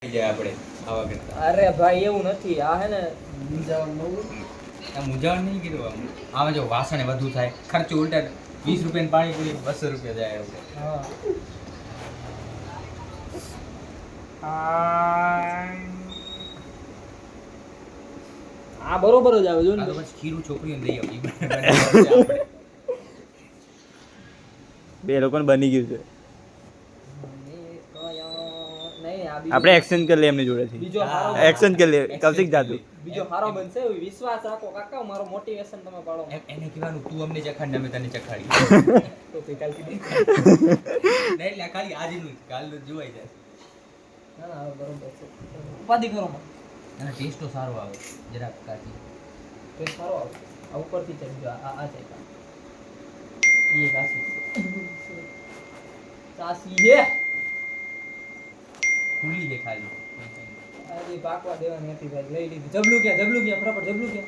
આપી જાય આપણે આવા કરતા. અરે ભાઈ એવું નથી આ હે ને આ મૂંઝાવણ નહીં કીધું આમ. આમાં જો વાસણે વધુ થાય ખર્ચો ઉલટા 20 રૂપિયાની પાણીપુરી 200 રૂપિયા જાય એવું. હા આ બરોબર જ આવે જો આ ને તો પછી ખીરું છોકરીઓને દઈ આપી. બે લોકોને બની ગયું છે. નહીં આ આપણે એક્સચેન્જ કરી લઈએ એમની જોડેથી. બીજો હારો એક્સચેન્જ કરી લઈએ કૌશિક જાદુ. બીજો હારો બનશે એવો વિશ્વાસ રાખો કાકા મારો મોટિવેશન તમે પાડો એને કહેવાનું તું અમને ચખાડ ને અમે તને ચખાડી. તો તે કાલથી નહીં. નહીં એટલે આ ખાલી આજનું જ, કાલનું જોવાઈ જાય. ના ના હવે બરોબર છે ઉપાધિ કરો માં અને ટેસ્ટો સારો આવે જરાક કાચી. તો સારો આવે આ ઉપરથી ચડી ગયો આ છે એ કાસી સાસી હે ખુલ્લી દે ખાલી. આ પાકવા દેવાની હતી ભાઈ લઈ લીધી જબલું ક્યાં ફટાફટ જબલું ક્યાં